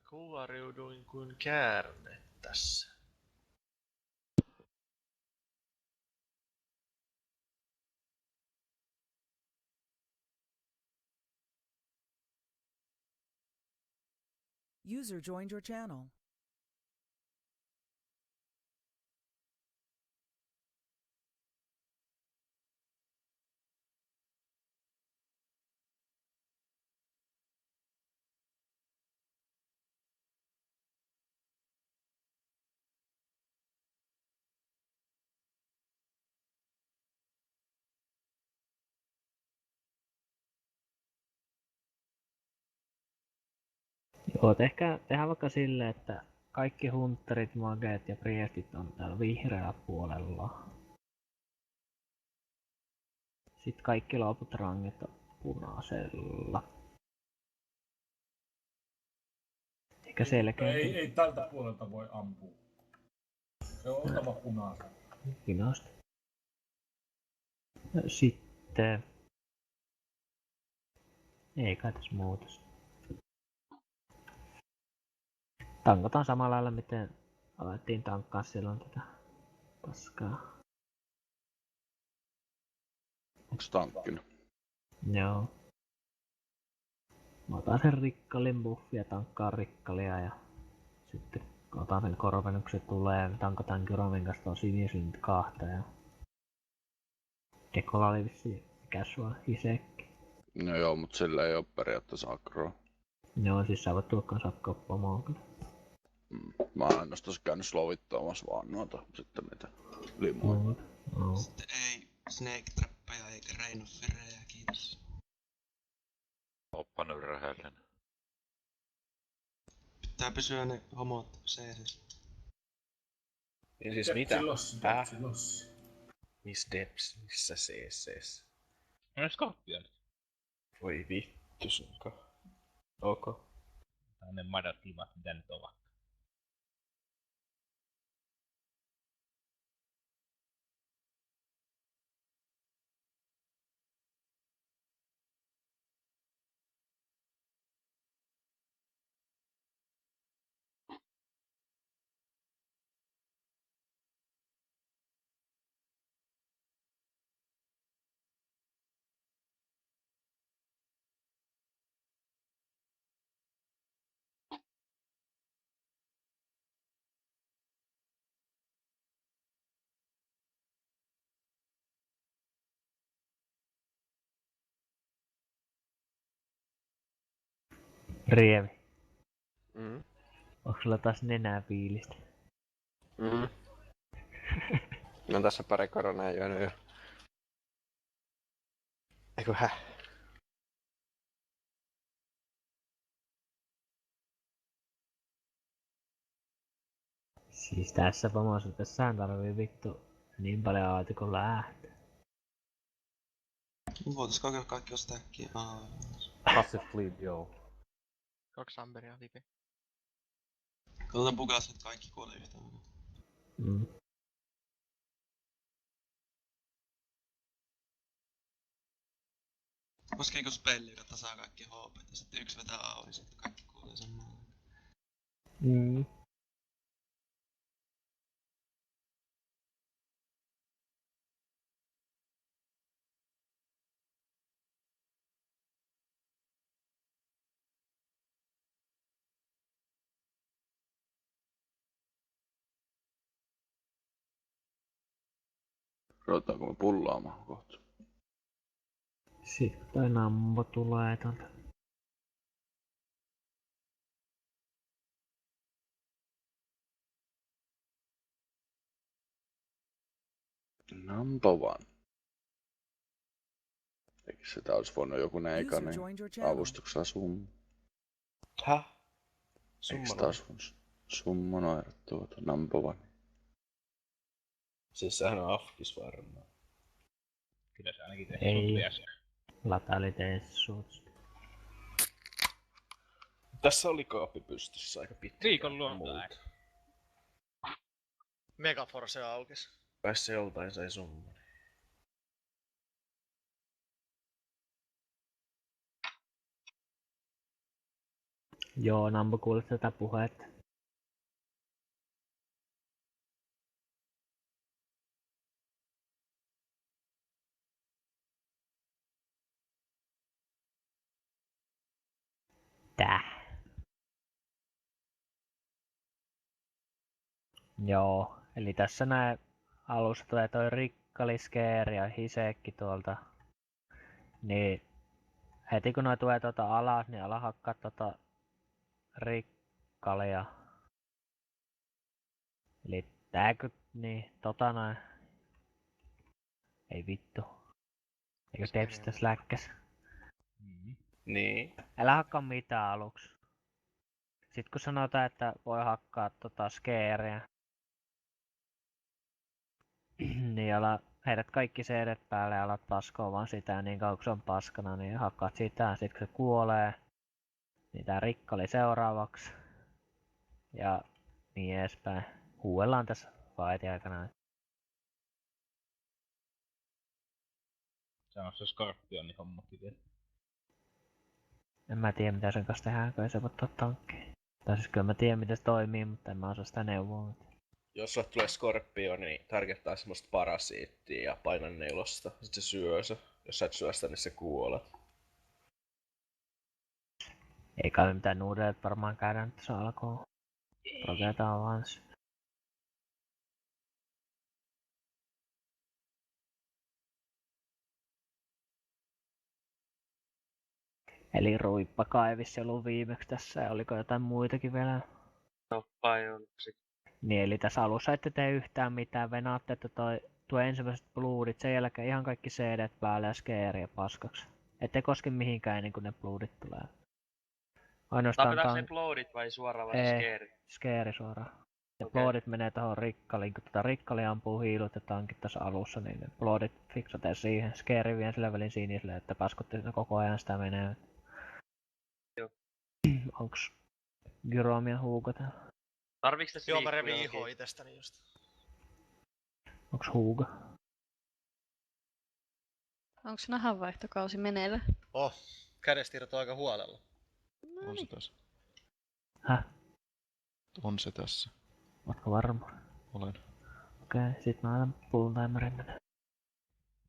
Kuoriuduin kuin käärme tässä. User joined your channel. Joo, tehdään vaikka silleen, että kaikki hunterit, mageet ja priestit on täällä vihreällä puolella. Sitten kaikki loput rangit on punaisella. Eikä selkeä. Ei tältä puolelta voi ampua. Se on oltava punainen. Punaista. Sitten... Ei kai tässä muutos. Tankataan samalla lailla, miten alettiin tankkaa silloin tätä paskaa. Onks tankkina? Joo. Mä otan sen rikkalin buffia, tankkaan rikkalia ja sitten otan sen korven, kun se tulee ja tankataan Gyromin kanssa tuon sinisin kahta ja Kekola oli vissiin casual isekki. No joo, mut sillä ei oo periaatteessa agroa. Joo, siis sä voit tulla kanssa koppamaan kyllä. Mä oon ainoastaan käynyt slovittamassa vaan noita sitten niitä limoja. Sitten ei Snake Trappeja eikä Rain of Fireja, kiitos. Oppa nyt rehellinen. Pitää pysyä ne homot seesissä. Niin siis mitä? Depsilossi. Miss Deps, missä CC:ssä? No Scorpion. Voi vittu sunko. Ok. Tai ne madottimat, mitä nyt ovat. Rievi. Mm. Onks sulla taas nenää fiilistä? Mä oon tässä pari koronaa juonut jo. Eiku Siis tässä pomosuudessahan tarvii vittu niin paljon aatikolla lähteä. Voitais kokeilla kaikki ostaa äkkiä. Passive Fleet, joo. 2 amberia lipi. Katsotaan bugaas, että kaikki kuolee yhtään. Koskeeko spelli, joka tasaa kaikki HP, ja sitten yksi vetää AO, niin sitten kaikki kuolee samaan. Ruvetaanko me pullaamaan kohta? Sitten toi nammo tulee tuolta. Number one. Eikö sitä olisi voinut joku neika, niin avustuksella summa. Häh? Eikö taas summonoida tuota number one? Siis sehän on affis varmaan. Kyllä se ainakin Ei. Lataili teessuut. Tässä oli kaappi pystyssä aika pitkä. Viikon luontoääni. Megaforce aukes. Kai se joltain sai summan. Joo, Nambo kuulet tätä puhetta. Täh. Joo, eli tässä näin alussa tulee toi Rikkaliskeeri ja Hisekki tuolta. Niin heti kun noi tulee alas, niin ala hakkaa Rikkalia. Eli tääkö, niin noin. Ei vittu. Eikö Tepsi tässä läkkäs? Niin. Älä hakkaa mitään aluksi. Sitten kun sanotaan, että voi hakkaa skeeriä, niin heidät kaikki seedet päälle ja alat paskoa vaan sitä niin kauan kun se on paskana, niin hakkaat sitä. Sitten kun se kuolee, niin tää Rikka oli seuraavaksi. Ja niin edespäin. Huuellaan tässä fightin aikana. Se on se Scorpionin hommakin vielä. En mä tiedä mitä sen kanssa tehdään, kun ei se voi ottaa tankkiin. Tai siis kyllä mä tiedän miten se toimii, mutta en mä osaa sitä neuvoa. Jos sulle tulee Scorpion, niin targettaa semmoista parasiittia ja paina 4. Sitten se syö se. Jos sä et syö sitä, niin se kuolet. Ei kai mitään nuudelet varmaan käydä nyt tässä alkoon. Progetaan vaan se. Eli Ruippa kaivis ollut viimeksi tässä ja oliko jotain muitakin vielä? Niin eli tässä alussa ette tee yhtään mitään, venaatte, että tuo ensimmäiset bloodit, sen jälkeen ihan kaikki CD päälle ja skeeriä paskaksi. Ette koske mihinkään ennen kuin ne bloodit tulee. Ainoastaan Tapetaanko ne bloodit vai suoraan vai skeeri? Skeeri suoraan. Ja bloodit menee tohon Rikkaliin, kun Rikkali ampuu hiilut ja tankit tässä alussa, niin ne bloodit fiksataan siihen. Skeeri vie sillä välin siniselle, että paskotti koko ajan sitä menee. Joo. Onks Gyromia Hugo täällä? Tarviiks tässä Joo, mä revin ihoa itestäni just. Onks Hugo? Onks nahanvaihtokausi meneillä? Kädestä irtoaa aika huolella. On se tässä. Häh? On se tässä. Ootko varma? Olen. Okei, sit mä laitan pullun timerin menee.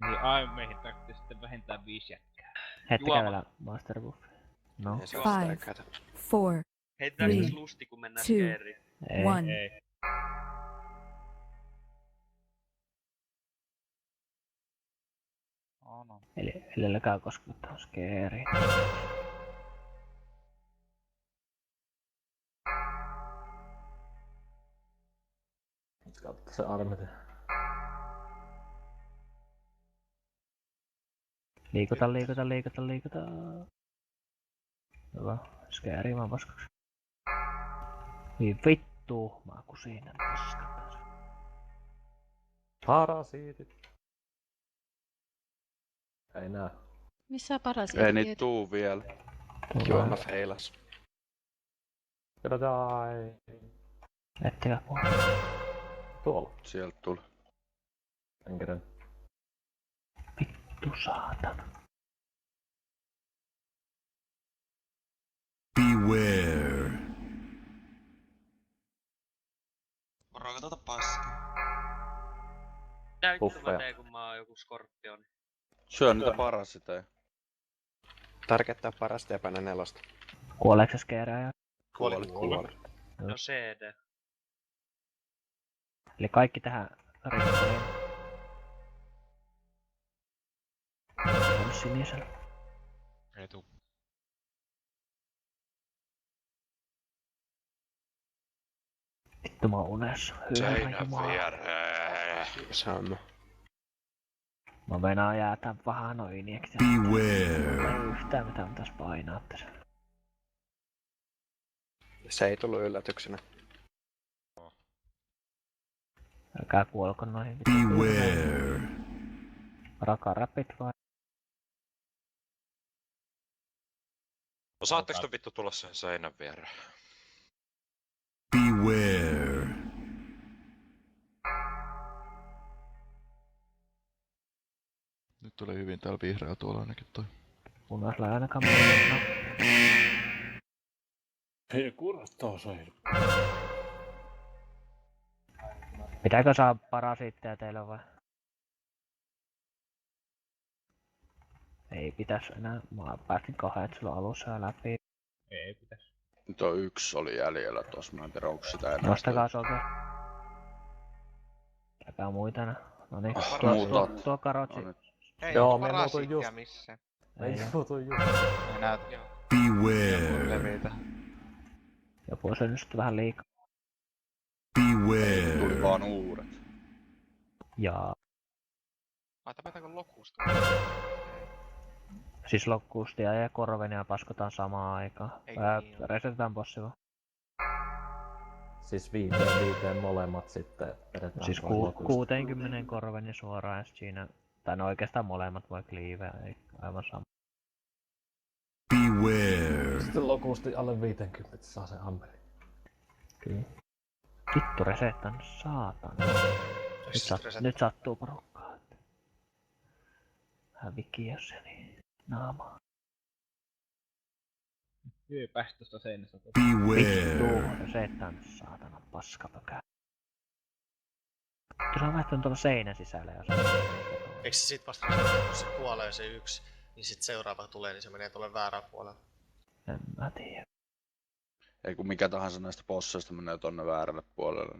Niin aivan meihin tarvitsee sitten vähintään 5 jätkää. Heittäkää vielä Master Buffia. No. 5, 4, Heitetäänkö tässä lusti kun mennään skeeriin? Ei. 1. Ei. No. Eli älkää koskettaa skeeriin. Let's katsotaan se armite. Liikuta. Hyvä. Skeeri vaan paskaksi. Niin vittu, mä kun siinä paskat. Parasiitit. Ei nää. Missä parasiitit? Ei niitä tuu vielä. Joona feilas. Gonna die. Ettekä puhua. Tuolla. Sieltä tuli. En kerran. Vittu saatana. Beware. Moro, katota paskaa. Mitä vittu mä Buffeja. teen kun mä oon joku skorpioni? Syö niitä parasiteja. Targettaa parasta ja paina 4. Kuoleeko se skeeriä ja... Kuoli. No CD. Eli kaikki tähän rikkoon. On sinisellä. Ei tuu. Vittu mä oon unessa. Hyvä jumala. Saamme. Mä meinaan jäätä vähän noin injektia. Beware. Ei yhtään mitään pitäis painaa tässä. Se ei tullut yllätyksenä. Älkää kuolko noihin. Beware. Varakaa rapid vai? Osaatteko te vittu tulla sen seinän viereen? Beware. Nyt tulee hyvin täällä vihreä tuolla ainakin toi. Punaisella ei ainakaan mennä. Ei kurattaa se. Pitääkö saa parasiitteja teillä vai? Ei pitäis enää. Mä päästin 2 silloin alussa jo läpi. Ei pitäis. Nyt on 1 oli jäljellä tossa, mä en tiedä onko sitä enää. Nostakaa soke. Käykää muita enää. Noniin, tuo karotsi. Ei Joo, oo me muutuin just. missään. Ei muutuin just. Ei näytä. Beware. Levitä. Joku on syönyt sit vähän liikaa. Tuli Beware. vaan uudet. Jaa. Ai tapetaanko lokusta? Siis lokkuustia ja korvenia paskotaan samaan aikaan. Ei niin. Resetetään bossi vaan. Siis 5 molemmat sitten vedetään Siis pois lokusta. 60 korvenia suoraan ja sit siinä. Tai no oikeastaan molemmat voi kliiveä, ei aivan sama. Beware. Sitten lokusti alle 50 saa se Amberi. Kyllä. Vittu resetän, saatana. Nyt sattuu porukkaa. Hävikki jos se niin naamaa. Hyö päästä tosta seinästä. Vittu, Beware. resetän, saatana paskapökää. Se on vaihtunut tuolla seinän sisällä jos Eikö se sit vasta kun se kuolee se yksi, niin sit seuraava tulee, niin se menee tuolle väärään puolelle. en mä tiedä. Ei kun mikä tahansa näistä bosseista menee tonne väärälle puolelle.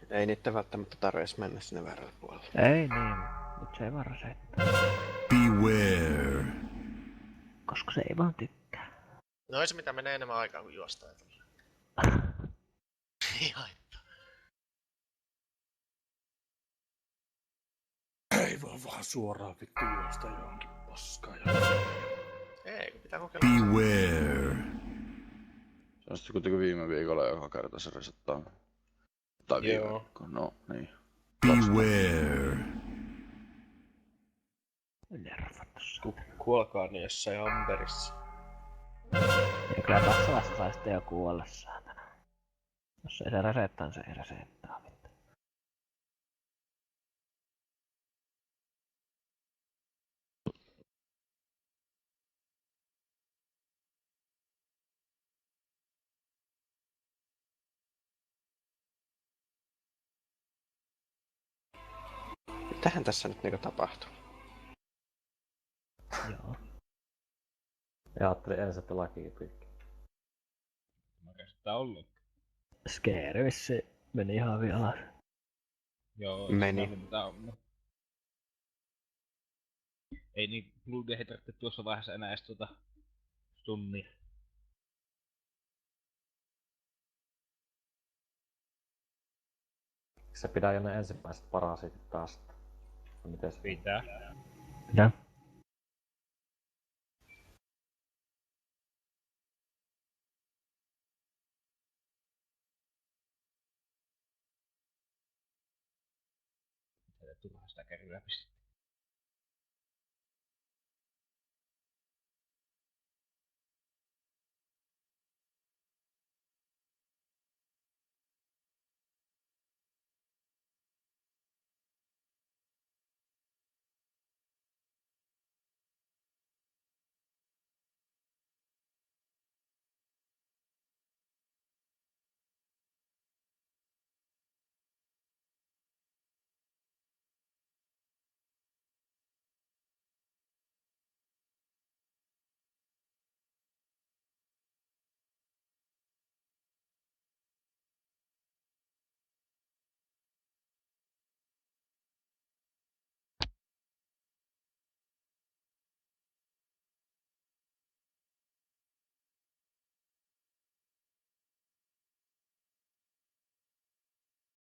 Ei niitä välttämättä tarvitse mennä sinne väärälle puolelle. Ei niin, mut se ei vaan resettää. Beware. Koska se ei vaan tykkää. No ei se mitään, menee enemmän aikaa kuin juostaan. Ei haittaa. Ei voi vaan suoraan vittu juosta johonkin paskaan. Ei, kun pitää kokeilla. Beware. Se on sitten kuitenkin viime viikolla joka kerta se resettaa. Tai viime Joo. viikko, no niin. Beware. Nerfat tossa. Kuolkaa niin jossain Amberissa. Ja kyllä tässä vasta sai sitten jo kuolla saatana. Jos ei se resettaa, niin se ei resettaa vittu. Mitähän tässä nyt niinku tapahtuu? Joo. Ja ajattelin ensin pelaa kiipiikki. Mä käsittää ollut. Scary vissi meni ihan hyvin alas. Joo, Meni. se mitä on. Ei niin Blood ei tarvitse tuossa vaiheessa enää edes tunnia. Se pitää jo ne ensimmäiset parasiitit taas. Miten se? Pitää. Mitä? Turhaa sitä kärryä pistettiin.